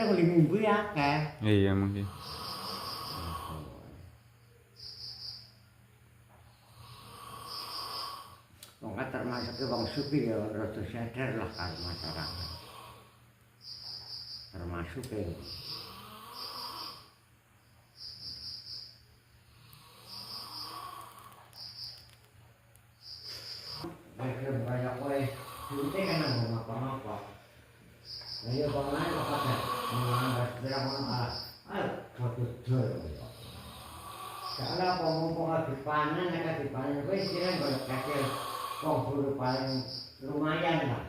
beli minggu ya akeh. Iya mungkin. Wong termasuk wong sugih ya rada sadar lah karo masyarakat. Termasuk banyak kowe duite kan nang apa-apa. Lah ya kok naik kok ada menganggap berapa orang betul. Kalau mumpung lagi panen, nek dipanen kowe istilahnya golek hasil wong buru paling lumayan lah.